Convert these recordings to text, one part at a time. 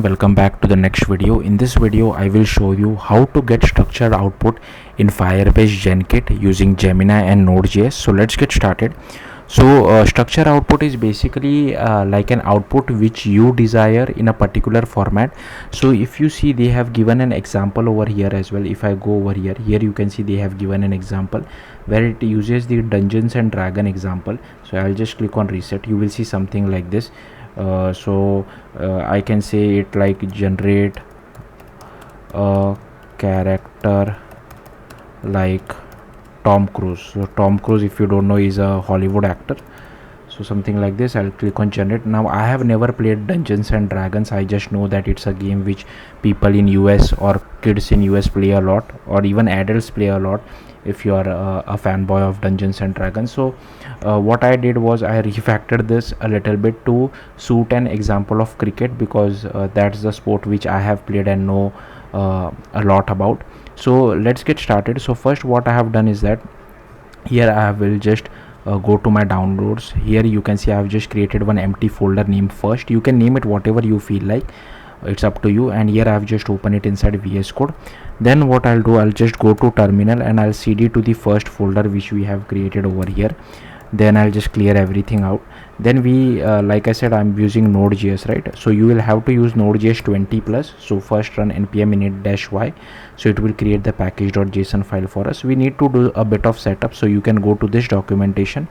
Welcome back to the next video. In this video I will show you how to get structured output in Firebase Genkit using Gemini and Node.js. So let's get started. So structure output is basically like an output which you desire in a particular format. So if you see, they have given an example over here as well. If I go over here, you can see they have given an example where it uses the Dungeons and Dragon example. So I'll just click on reset. You will see something like this. I can say it like generate a character like Tom Cruise. So Tom Cruise, if you don't know, is a Hollywood actor. So something like this. I'll click on generate. Now I have never played Dungeons and Dragons. I just know that it's a game which people in US or kids in US play a lot, or even adults play a lot if you are a fanboy of Dungeons and Dragons. So what I did was I refactored this a little bit to suit an example of cricket, because that's the sport which I have played and know a lot about. So let's get started. So first what I have done is that here I will just go to my downloads. Here you can see I have just created one empty folder named first. You can name it whatever you feel like, it's up to you. And here I have just opened it inside VS Code. Then what I'll do, I'll just go to terminal and I'll cd to the first folder which we have created over here. Then I'll just clear everything out. Then we like I said, I'm using Node.js, right? So you will have to use Node.js 20 plus. So first run npm init-y, so it will create the package.json file for us. We need to do a bit of setup, so you can go to this documentation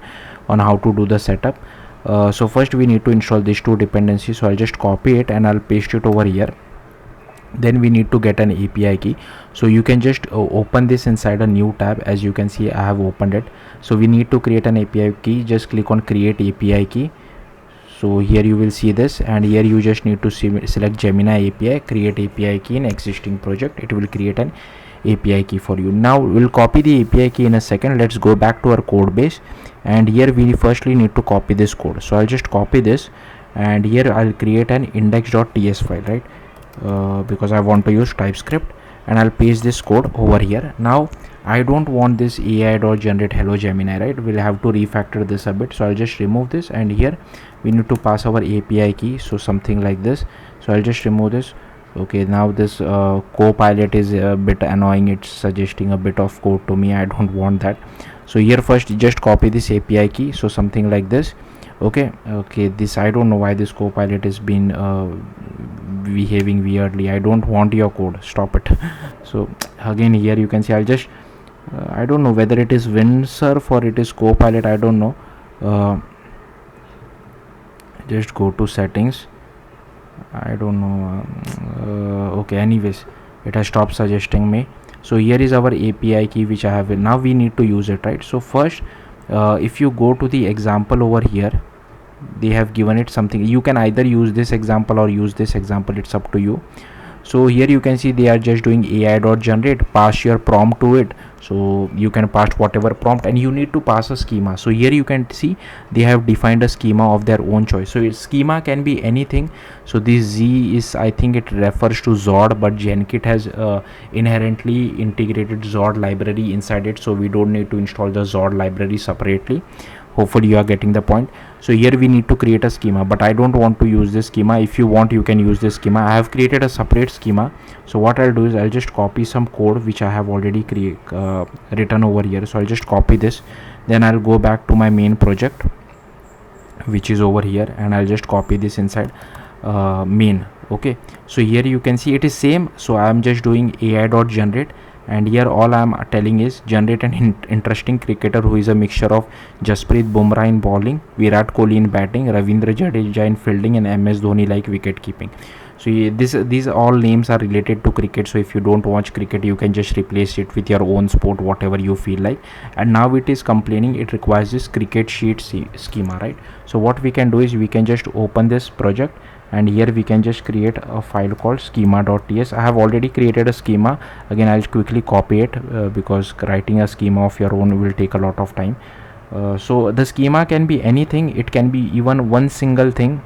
on how to do the setup. So first we need to install these two dependencies. So I'll just copy it and I'll paste it over here. Then we need to get an API key. So you can just open this inside a new tab. As you can see, I have opened it. So we need to create an API key. Just click on create API key. So here you will see this, and here you just need to select Gemini API, create API key in existing project. It will create an API key for you. Now we'll copy the API key in a second. Let's go back to our code base, and here we firstly need to copy this code. So I'll just copy this, and here I'll create an index.ts file, right? Because I want to use TypeScript, and I'll paste this code over here. Now I don't want this AI.generate hello Gemini, right? We'll have to refactor this a bit. So I'll just remove this, and here we need to pass our API key, so something like this. So I'll just remove this. Okay, now this Copilot is a bit annoying. It's suggesting a bit of code to me. I don't want that. So here first just copy this API key, so something like this. Okay, this, I don't know why this Copilot is been behaving weirdly. I don't want your code, stop it. So again here you can see, I'll just I don't know whether it is Windsurf or it is Copilot, I don't know. Just go to settings, I don't know. Okay, anyways, it has stopped suggesting me. So here is our API key which I have. Now we need to use it, right? So first if you go to the example over here, they have given it something. You can either use this example or use this example, it's up to you. So here you can see they are just doing AI.generate, pass your prompt to it. So you can pass whatever prompt, and you need to pass a schema. So here you can see they have defined a schema of their own choice. So schema can be anything. So this Z is, I think it refers to Zord, but Genkit has inherently integrated Zord library inside it, so we don't need to install the Zord library separately. Hopefully you are getting the point. So here we need to create a schema, but I don't want to use this schema. If you want, you can use this schema. I have created a separate schema. So what I'll do is I'll just copy some code which I have already written over here. So I'll just copy this, then I'll go back to my main project which is over here, and I'll just copy this inside main. Okay, so here you can see it is same. So I'm just doing AI.generate, and here all I'm telling is generate an interesting cricketer who is a mixture of Jasprit Bumrah in bowling, Virat Kohli in batting, Ravindra Jadeja in fielding, and MS Dhoni like wicket keeping. So these all names are related to cricket. So if you don't watch cricket, you can just replace it with your own sport, whatever you feel like. And now it is complaining it requires this cricket sheet schema, right? So what we can do is we can just open this project, and here we can just create a file called schema.ts. I have already created a schema. Again, I'll quickly copy it because writing a schema of your own will take a lot of time. So the schema can be anything. It can be even one single thing.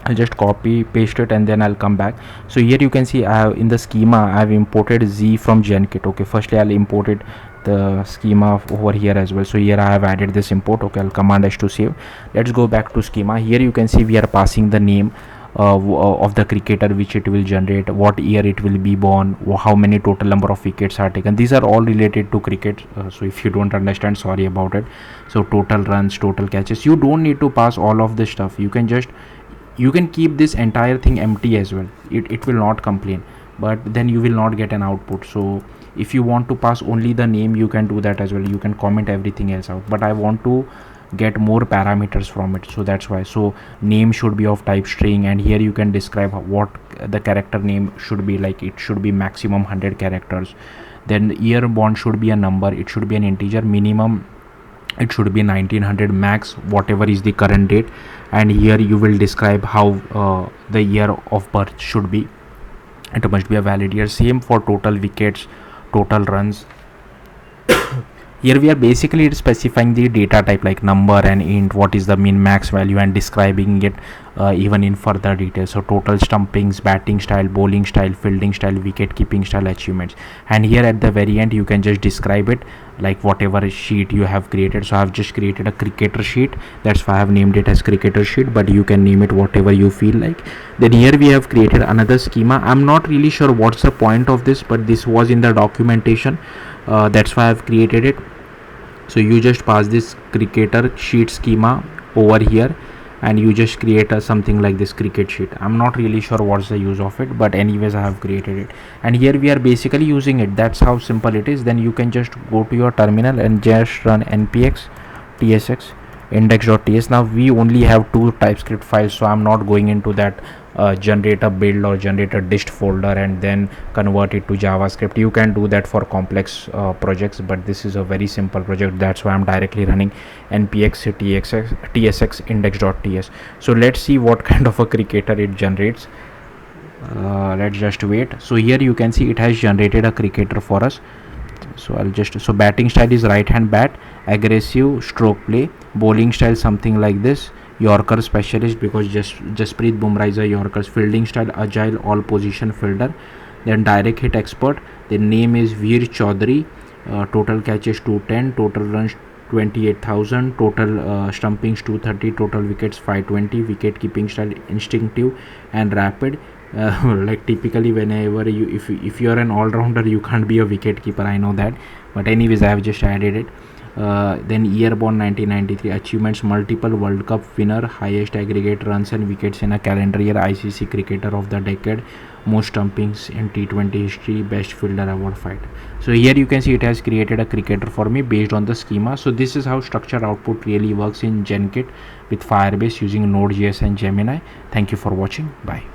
I'll just copy paste it, and then I'll come back. So here you can see I have in the schema I have imported Z from Genkit. Okay, firstly I'll import it the schema over here as well. So here I have added this import. Okay, I'll command S to save. Let's go back to schema. Here you can see we are passing the name of the cricketer which it will generate, what year it will be born, how many total number of wickets are taken. These are all related to cricket. So if you don't understand, sorry about it. So total runs, total catches, you don't need to pass all of this stuff. You can keep this entire thing empty as well. It will not complain, but then you will not get an output. So if you want to pass only the name, you can do that as well. You can comment everything else out, but I want to get more parameters from it, so that's why. So name should be of type string, and here you can describe what the character name should be, like it should be maximum 100 characters. Then year born should be a number, it should be an integer. Minimum it should be 1900, max whatever is the current date. And here you will describe how the year of birth should be. It must be a valid year. Same for total wickets, total runs. Here we are basically specifying the data type like number and int, what is the min max value, and describing it even in further detail. So total stumpings, batting style, bowling style, fielding style, wicket keeping style, achievements. And here at the very end you can just describe it like whatever sheet you have created. So I have just created a cricketer sheet, that's why I have named it as cricketer sheet, but you can name it whatever you feel like. Then here we have created another schema. I'm not really sure what's the point of this, but this was in the documentation, that's why I've created it. So you just pass this cricketer sheet schema over here, and you just create something like this cricket sheet. I'm not really sure what's the use of it, but anyways I have created it, and here we are basically using it. That's how simple it is. Then you can just go to your terminal and just run npx tsx index.ts. Now we only have 2 TypeScript files, so I'm not going into that generate a build or generate a dist folder and then convert it to JavaScript. You can do that for complex projects, but this is a very simple project. That's why I'm directly running npx tsx index.ts. So let's see what kind of a cricketer it generates. Let's just wait. So here you can see it has generated a cricketer for us. So I'll just, so batting style is right hand bat, aggressive, stroke play. Bowling style something like this, Yorker specialist, because Jasprit Bumrah is a Yorker. Fielding style agile, all position fielder. Then direct hit expert, the name is Veer Chaudhary. Total catches 210, total runs 28,000, total stumpings 230, total wickets 520. Wicket keeping style instinctive and rapid. Like typically whenever you, if you are an all-rounder, you can't be a wicket keeper, I know that, but anyways I have just added it. Then year born 1993. Achievements, multiple World Cup winner, highest aggregate runs and wickets in a calendar year, ICC cricketer of the decade, most stumpings in T20 history, best fielder award fight. So here you can see it has created a cricketer for me based on the schema. So this is how structured output really works in Genkit with Firebase using Node.js and Gemini. Thank you for watching. Bye.